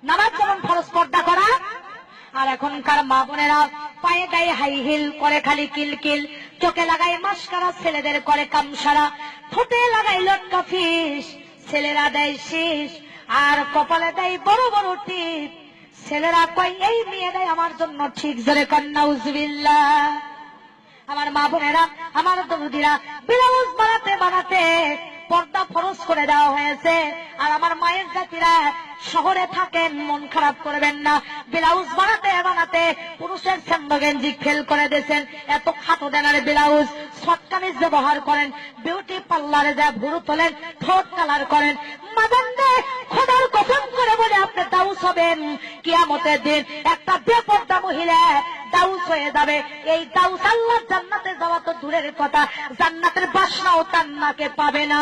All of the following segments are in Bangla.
নামাজ যেমন ফরজ পর্দা করা, আর এখনকার মা বোনেরা পায়ে গায়ে হাই হিল করে খালি কিলকিল, চোখে লাগায় মাস্কারা, ছেলেদের করে কামসারা, ঠোঁটে লাগাই লটকা ফিস, ছেলেরা দেয় শীষ, আর কপালে দেয় বড় বড় টিপ। ছেলেরা কয় এই মেয়েরাই আমার জন্য ঠিক, জোরে কন্যা নাউজুবিল্লাহ। আমার মা বোনেরা, আমার দরদিরা, ব্লাউজ বানাতে বানাতে পর্দা ফরজ করে দেওয়া হয়েছে। আর আমার মায়ের জাতিরা শহরে থাকেন, মন খারাপ করবেন না, ব্লাউজ বানাতে বানাতে পুরুষের স্যান্ডো গেঞ্জি ফেল করে দিয়েছেন। এত খাটো দেনার ব্লাউজ, শর্ট কামিজ ব্যবহার করেন, বিউটি পার্লারে যা ভুরু তোলেন, ঠোঁট কালার করেন। মাদান্ডে খোদার কসম করে বলে আপনি দাউস হবেন কিয়ামতের দিন। একটা বেপর্দা মহিলা দাউস হয়ে যাবে। এই দাউস আল্লাহর জান্নাতে যাওয়া তো দূরের কথা, জান্নাতের বাসনাও তার নাকে পাবে না।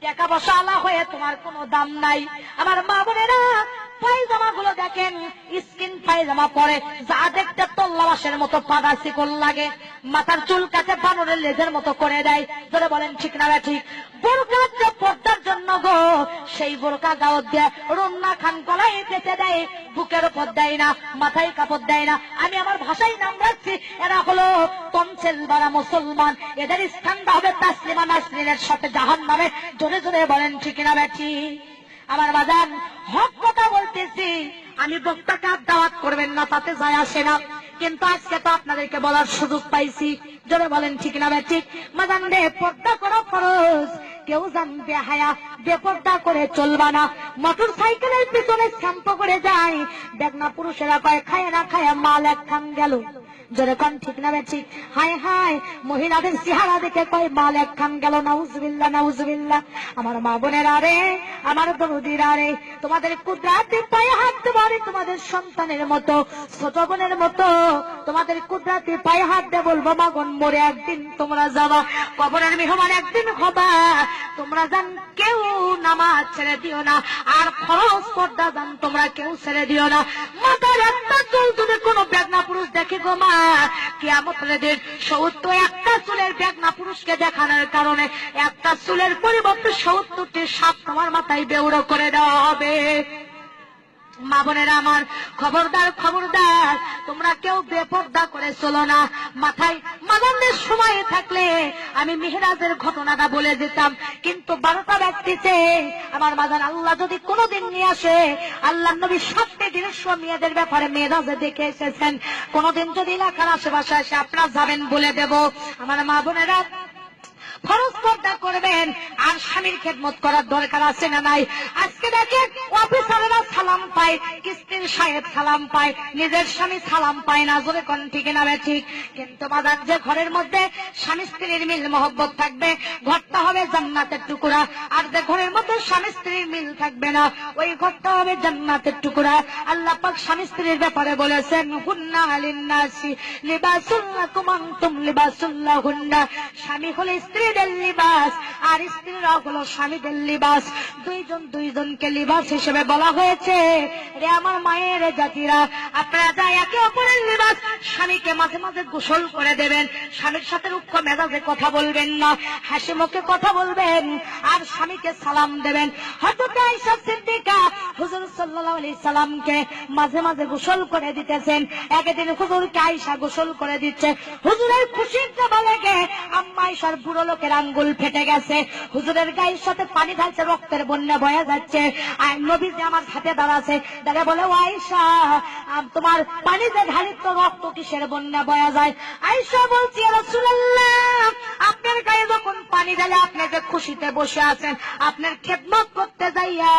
টাকা পয়সা আলা হয়ে তোমার কোনো দাম নাই। আমার মা বোনেরা, পায়জামা গুলো দেখেন, স্কিন পায়জামা পরে যা দেখতে তল্লাবাসের মতো পাদা শিকল লাগে, মাথার চুল কাছে বানরের লেজের মতো করে দেয়। ধরে বলেন ঠিক না ঠিক? বোরকা যে পর্দার জন্য গো, সেই বোরকা গাওয়াত দিয়ে রন্না খান গলায় পেতে দেয়, বুকের উপর দেয় না, মাথায় কাপড় দেয় না। আমি আমার ভাষায় নাম রাখছি, এরা হলো তনসেল বারা মুসলমান। এদের স্থানটা হবে তাসলিমা নাসরিনের সাথে জাহান্নামে। জোরে জোরে বলেন ঠিক না বেঠি? আমার বাজান, হক কথা বলতেছি, আমি বক্তাকে আর দাওয়াত করবেন না, তাতে যায় আসে না, কিন্তু আজকে তো আপনাদেরকে বলার সুযোগ পাইছি। জোরে বলেন ঠিক না ঠিক? বাজান রে, পর্দা করা ফরজ, কেউ জানবে হায়া, বেপর্দা করে চলবা না। মোটর সাইকেলের পিছনে শ্যাম্পু করে যায়, দেখনা পুরুষেরা কয় খায় না খায় মাল এক খান গেল। জোরে কোন ঠিক না ঠিক? হায় হায়, মহিলাদের চেহারা দেখে কয় মাল এক খান গেল। নাউজুবিল্লাহ নাউজুবিল্লাহ। আমার মা বোনেরা রে, আমার বন্ধুরা রে, তোমাদের কুদরাতে পায়ে হাত দেবারে, তোমাদের সন্তানের মতো, ছোট বোনের মতো তোমাদের কুদরাতে পায়ে হাত দিয়ে বলবো, মাগন মরে একদিন তোমরা যাবা, কবরের মেহমান একদিন হবা। তোমরা জান কেউ নামাজ ছেড়ে দিও না, আর ফরজ পর্দা জান তোমরা কেউ ছেড়ে দিও না। মাথার একটা চুল যদি কোনো বেগনা পুরুষ দেখে গো মা, কিয়ামতের দিন ৭০ একটা চুলের বেগনা পুরুষকে দেখানোর কারণে একটা চুলের পরিবর্তে ৭০টি সাপ তোমার মাথায় বেউড়ো করে দেওয়া হবে। মা বোনেরা আমার, খবরদার খবরদার, তোমরা কেউ বেপর্দা করে চলো না। মাথায় মাদানদের সময় থাকলে আমি মেহরাজের ঘটনাটা বলে দিতাম, কিন্তু 12টা ব্যক্তিতে আমার মাদান আল্লাহ যদি কোনোদিন নিয়ে আসে, আল্লাহ নবী 7টি দৃশ্য মেয়েদের ব্যাপারে মেহরাজে দেখে এসেছেন। কোনোদিন যদি এলাকার আশেপাশে এসে আপনারা যাবেন বলে দেব। আমার মা বোনেরা, ফরজ পর্দা করবেন, আর স্বামীর খেদমত করার দরকার আছে না নাই? আজকে দেখেন অফিসাররা সালাম পায়, কিস্তির সাহেব সালাম পায়, নিজের স্বামী সালাম পায় না। জোরে কোন ঠিক না ঠিক? কিন্তু বাজার যে ঘরের মধ্যে স্বামী স্ত্রীর মিল মহব্বত থাকবে, ঘরটা হবে জান্নাতের টুকরা। আর যে ঘরের মধ্যে স্বামী স্ত্রীর মিল থাকবে না, ওই ঘরটা হবে জান্নাতের টুকরা। আল্লাহ পাক স্বামী স্ত্রীর ব্যাপারে বলেছেন, হুন্না লিন্নাসি লিবাসুল লাকুম আনতুম লিবাসুল লাহুন্না। স্বামী হলো স্ত্রীদের লিবাস, আর স্ত্রীরা হলো স্বামীদের লিবাস। দুইজন দুইজনকে লিবাস হিসেবে বলা হয়েছে। রে আমার মায়ের জাতিরা, আপনারা যা একে অপরের লিবাস। স্বামীকে মাঝে মাঝে গোসল করে দেবেন, স্বামীর সাথে রুক্ষ মেজাজে কথা বলবেন না, হাসি মুখে কথা বলবেন, আর স্বামীকে সালাম দেবেন। হযরত আয়েশা সিদ্দিকা হুজুর সাল্লাল্লাহু আলাইহি সাল্লামকে মাঝে মাঝে গোসল করে দিতেছেন। একদিন হুজুরকে আয়েশা গোসল করে দিচ্ছে, হুজুরের খুশির জবা লেগে আম্মা আয়েশার বুড়ো লোকের আঙ্গুল ফেটে গেছে। হুজুরের গায়ের সাথে পানি ঢালছে, রক্তের বন্যা বয়ে যাচ্ছে। আর নবীজি আমার হাতে দাঁড়াছে, দাঁড়া বলে, ও আয়েশা, তোমার পানি যে ঢালি তো রক্ত কিসের বন্যা বয়ে যায়? আয়েশা বলছি, ইয়া রাসূলুল্লাহ, আপনার গায়ে যখন পানি ঢালে আপনি যে খুশিতে বসে আছেন, আপনার খেদমত করতে যাইয়া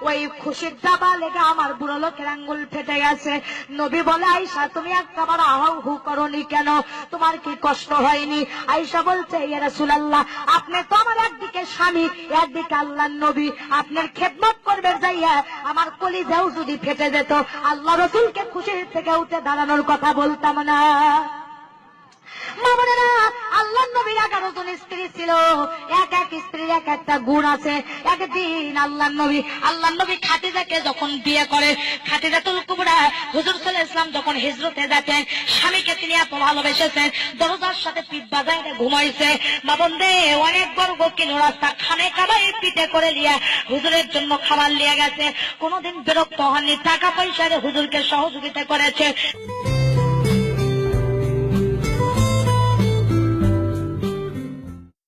ওই খুশির জাবা লেগে আমার বুড়ো লোকের আঙ্গুল ফেটে গেছে। নবী বলে, আয়েশা তুমি একবার আহাউ হু করনি কেন? তোমার কি কষ্ট হয়নি? আয়েশা বলছে, ইয়া রাসূলুল্লাহ, আপনি তো আমার একদিকে স্বামী, একদিকে আল্লাহর নবী, আপনার খেদমত করবে যাইয়া আমার কলিজাও যদি ফেটে যেত, আল্লাহ রাসূলকে খুশির থেকে উঠে দাঁড়ানোর কথা বলতাম না। মা বোনেরা, আল্লাহ নবীর 11 জন স্ত্রী ছিল, এক এক স্ত্রীর এক একটা গুণ আছে। একদিন আল্লাহ নবী খাদিজাকে যখন বিয়ে করে, খাদিজাতুল কুবরা, হুজুর সাল্লাল্লাহু আলাইহি ওয়াসাল্লাম যখন হিজরতে যাচ্ছেন, স্বামীকে তিনি এত ভালোবেসেছেন, দরজার সাথে পিঠ বাজায় ঘুমাইছে। মা বোনদের, অনেক বড় কিলো রাস্তা খানে কাবাই পিঠে করে লিয়া হুজুরের জন্য খাবার লিয়ে গেছে। কোনোদিন বিরক্ত হননি, টাকা পয়সারে হুজুরকে সহযোগিতা করেছে।